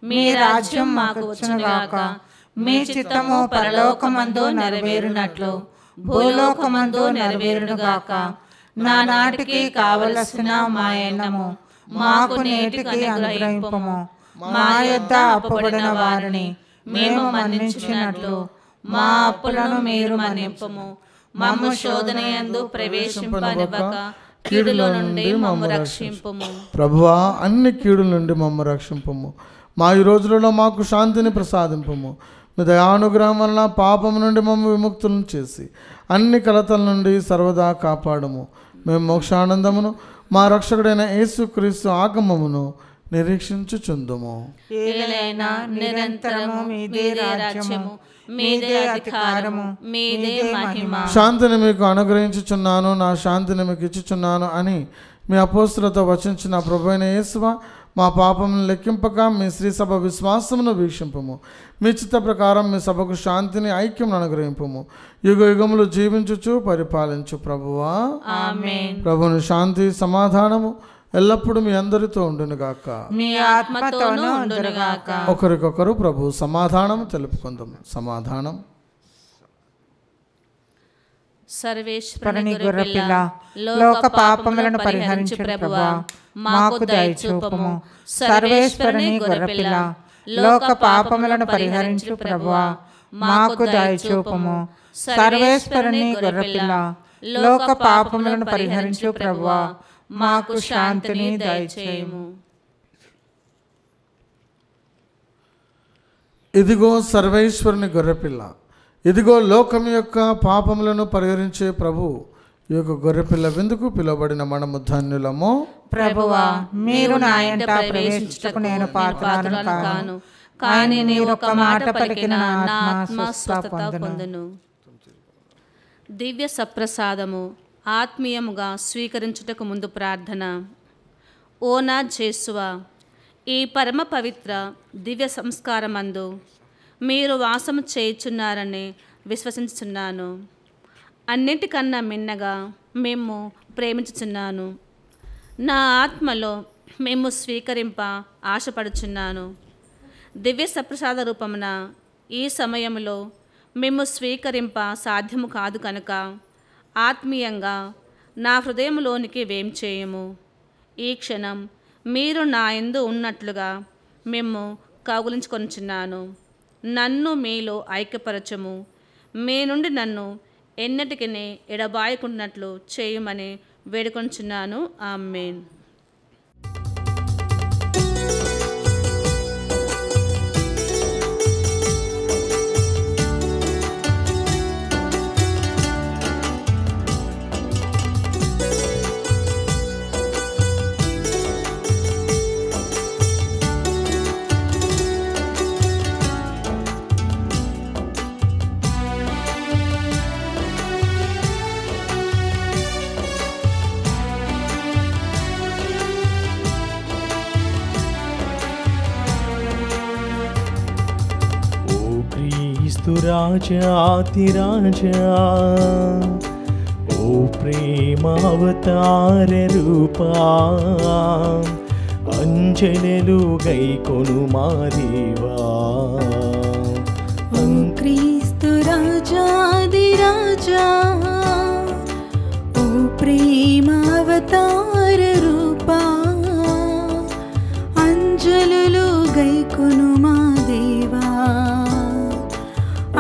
మీ రాజ్యం మాకు వచ్చునుగాక. మీ చిత్తము పరలోకమందు నెరవేరునట్లు భూలోకమందు నెరవేరునుగాక. నానాటికి కావలసిన మా అన్నము మాకు నేటికి అనుగ్రహింపము. మా యొద్ద అప్పుబడిన వారిని మేము మన్నించినట్లు మా అప్పులను మీరు మన్నింపము. మమ్ము శోధనయందు ప్రవేశింపనివ్వక కీడులో నుండి మమ్ము రక్షింపుము. ప్రభువా, అన్ని కీడుల నుండి మమ్ము రక్షింపము. మా ఈ రోజులలో మాకు శాంతిని ప్రసాదింపము. మీ దయానుగ్రహం వలన పాపము నుండి మమ్ము విముక్తులను చేసి అన్ని కలతల నుండి సర్వదా కాపాడము. మేము మోక్షానందమును మా రక్షకుడైన యేసుక్రీస్తు ఆగమమును నిరీక్షించుచుందుము. ఏలైనా నిరంతరము మీదే రాజ్యము, మీదే అధికారము, మీదే మహిమ. శాంతిని మీకు అనుగ్రహించుచున్నాను, నా శాంతిని మీకు ఇచ్చుచున్నాను అని మీ అపోస్తులతో వచించిన ప్రభువైన యేసువా, మా పాపమును లెక్కింపక మీ శ్రీ సభ విశ్వాసమును వీక్షింపము. మీ చిత్త ప్రకారం మీ సభకు శాంతిని ఐక్యం అనుగ్రహింపము. యుగ యుగములు జీవించుచు పరిపాలించు ప్రభువా. ఆమేన్. ప్రభుని శాంతి సమాధానము ఎల్లప్పుడూ మీ అందరితో ఉండునుగాక. మీ ఆత్మతోనూ ఉండునుగాక. ఒకరికొకరు ప్రభు సమాధానం తెలుపుకుందాము. సమాధానం. సర్వేశ్వరుని గొర్రెపిల్ల, లోక పాపములను పరిహరించు ప్రభువా, మాకు దయచూపుము. సర్వేశ్వరుని గొర్రెపిల్ల, లోక పాపములను పరిహరించు ప్రభువా, మాకు దయచూపుము. సర్వేశ్వరుని గొర్రెపిల్ల, లోక పాపములను పరిహరించు ప్రభువా, మాకు శాంతిని దయచేయము. ఇదిగో సర్వేశ్వరుని గొర్రెపిల్ల, ఇదిగో లోకం యొక్క పాపములను పరిహరించే ప్రభు. ఈ యొక్క గొర్రెపిల్ల విందుకు పిలువబడిన మనము ధన్యులము. ప్రభువా, మీరు నా ఇంట ప్రవేశించుటకు నేను పాత్రుడను కాను, కానీ నీ ఒక్క మాట పలికిన నా ఆత్మ స్వస్థత పొందును. దివ్య సప్రసాదము ఆత్మీయముగా స్వీకరించుటకు ముందు ప్రార్థన. ఓ నా జేసువా, ఈ పరమ పవిత్ర దివ్య సంస్కారమందు మీరు వాసము చేయుచున్నారని విశ్వసించుచున్నాను. అన్నిటికన్నా మిన్నగా మేము ప్రేమించుచున్నాను. నా ఆత్మలో మేము స్వీకరింప ఆశపడుచున్నాను. దివ్య సప్రసాద రూపమున ఈ సమయంలో మేము స్వీకరింప సాధ్యము కాదు కనుక ఆత్మీయంగా నా హృదయంలోనికి వేం చేయము. ఈ క్షణం మీరు నా యందు ఉన్నట్లుగా మేము కౌగులించుకొనుచున్నాను. నన్ను మీలో ఐక్యపరచము. మీ నుండి నన్ను ఎన్నటికి ఎడబాయకున్నట్లు చేయమని వేడుకొనుచున్నాను. ఆమేన్. రాజాతిరాజా, ఓ ప్రేమావతార రూపా, అంజనలు గైకొను మా దేవా. ఓ క్రీస్తు రాజాదిరాజా, ఓ ప్రేమావతార రూపా, అంజలులు గైకొను మా దేవా.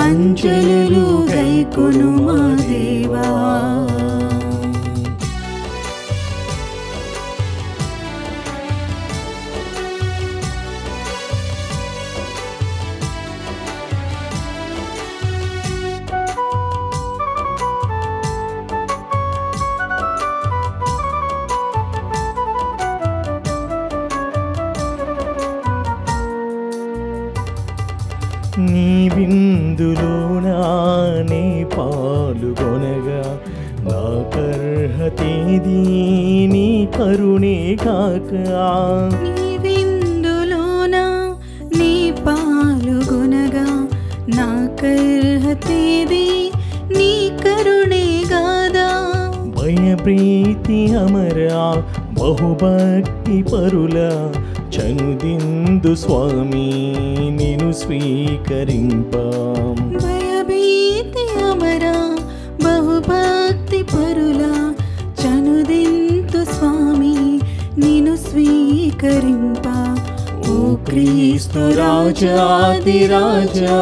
అంజలులు గైకొను మా దేవా. పాలుగొనగా నా కర్హతేది నీ కరుణే కాక నీ విందులోన నీ పాలుగొనగా నా కర్హతేది నీ కరుణే గాదా భయప్రీతి అమరా బహుభక్తి పరుల చనుదిందు స్వామి నిను స్వీకరింప భయభీతి అమరా బహుభక్తి పరుల చనుదింతు స్వామి నిను స్వీకరింప ఓ క్రీస్తు రాజాదిరాజా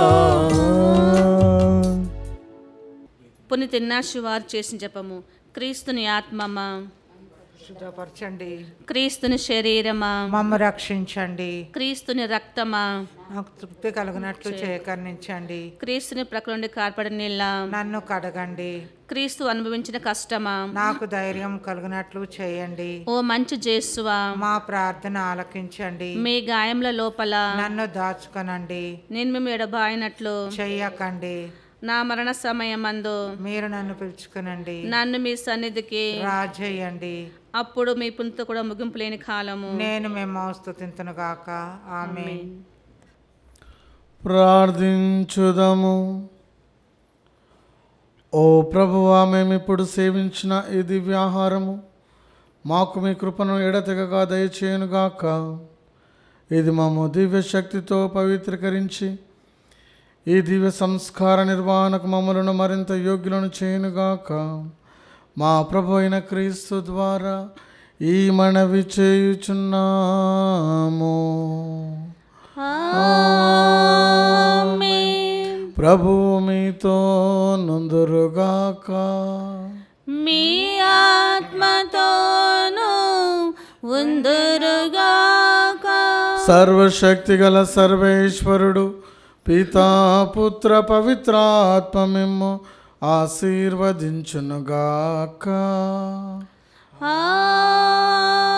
పునీత ఇగ్నాషియు వారు చేసిన జపము. క్రీస్తుని ఆత్మమా, శుద్ధపరచండి. క్రీస్తుని శరీరమా, మమ్మ రక్షించండి. క్రీస్తుని రక్తమా, నాకు తృప్తి కలుగునట్లు చేయకర్ణించండి. క్రీస్తుని ప్రక్కల నుండి కార్పడిన నీళ్ళ, నన్ను కడగండి. క్రీస్తు అనుభవించిన కష్టమా, నాకు ధైర్యం కలుగునట్లు చేయండి. ఓ మంచి జేసువా, మా ప్రార్థన ఆలకించండి. మీ గాయముల లోపల నన్ను దాచుకొనండి. నేను మేము ఎడబాయినట్లు చెయ్యకండి. నా మరణ సమయమందు మీరు నన్ను పిలుచుకునండి. నన్ను మీ సన్నిధికి రాజేయండి. అప్పుడు మీ పునితో కూడా ముగింపు లేని కాలము నేను మేము స్తుతింతును గాక. ఆమేన్. ప్రార్థించుదము. ఓ ప్రభువా, మేమిప్పుడు సేవించిన ఈ దివ్యాహారము మాకు మీ కృపను ఎడతెగక దయచేయునుగాక. ఇది మమ్ము దివ్య శక్తితో పవిత్రీకరించి ఈ దివ్య సంస్కార నిర్వహణకు మమ్మలను మరింత యోగ్యులను చేయునుగాక. మా ప్రభు అయిన క్రీస్తు ద్వారా ఈ మనవి చేయుచున్నాము. ప్రభు మీతో నుందురుగాక. మీ ఆత్మతోను ఉందురుగాక. సర్వశక్తిగల సర్వేశ్వరుడు పితా పుత్ర పవిత్రాత్మ మిమ్ము ఆశీర్వదించునుగాక.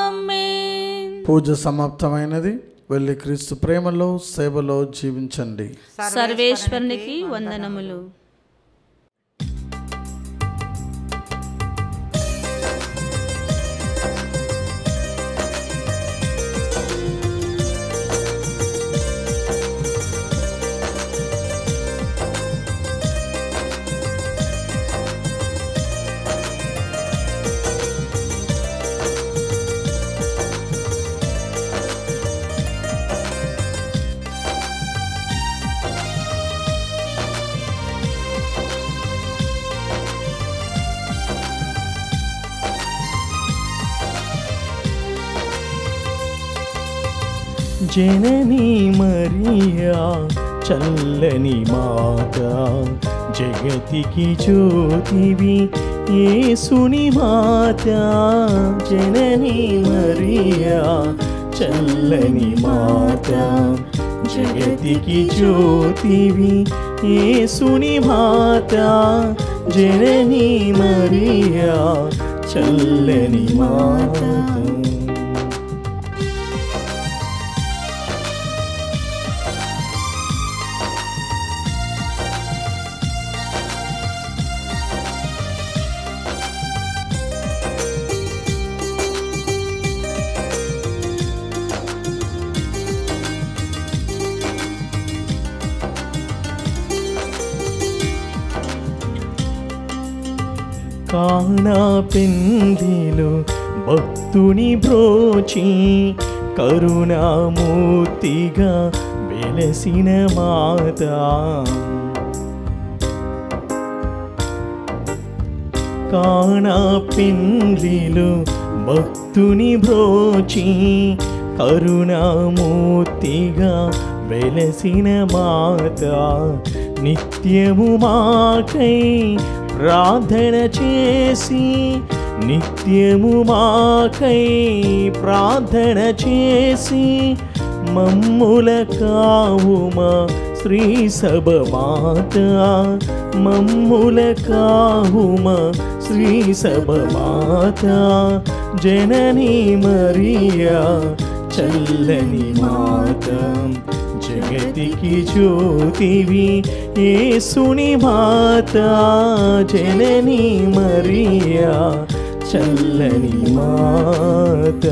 ఆమేన్. పూజ సమాప్తమైనది. వెళ్ళి క్రీస్తు ప్రేమలో సేవలో జీవించండి. సర్వేశ్వరునికి వందనములు. జననీ మరియా చల్లని మాత, జగతికి జ్యోతివి యేసుని మాత. జననీ మరియా చల్లని మాత, జగతికి జ్యోతివి యేసుని మాత. జననీ మరియా చల్లని మాత. కానా పెందిలో భక్తుని బ్రోచి కరుణామూర్తిగా వెలసిన మాత. కానా పెందిలో భక్తుని బ్రోచి కరుణామూర్తిగా వెలసిన మాత. నిత్యము మాకై ప్రార్థన చేసి, నిత్యము మాకై ప్రార్థన చేసి, మమ్ముల కావుమా శ్రీ సభ మాత. మమ్ముల కావుమా శ్రీ సభ మాత. జననీ మరియా చల్లని మాత, జగతికి జ్యోతివి యేసుని మాత జనని మరియా చల్లని మాత.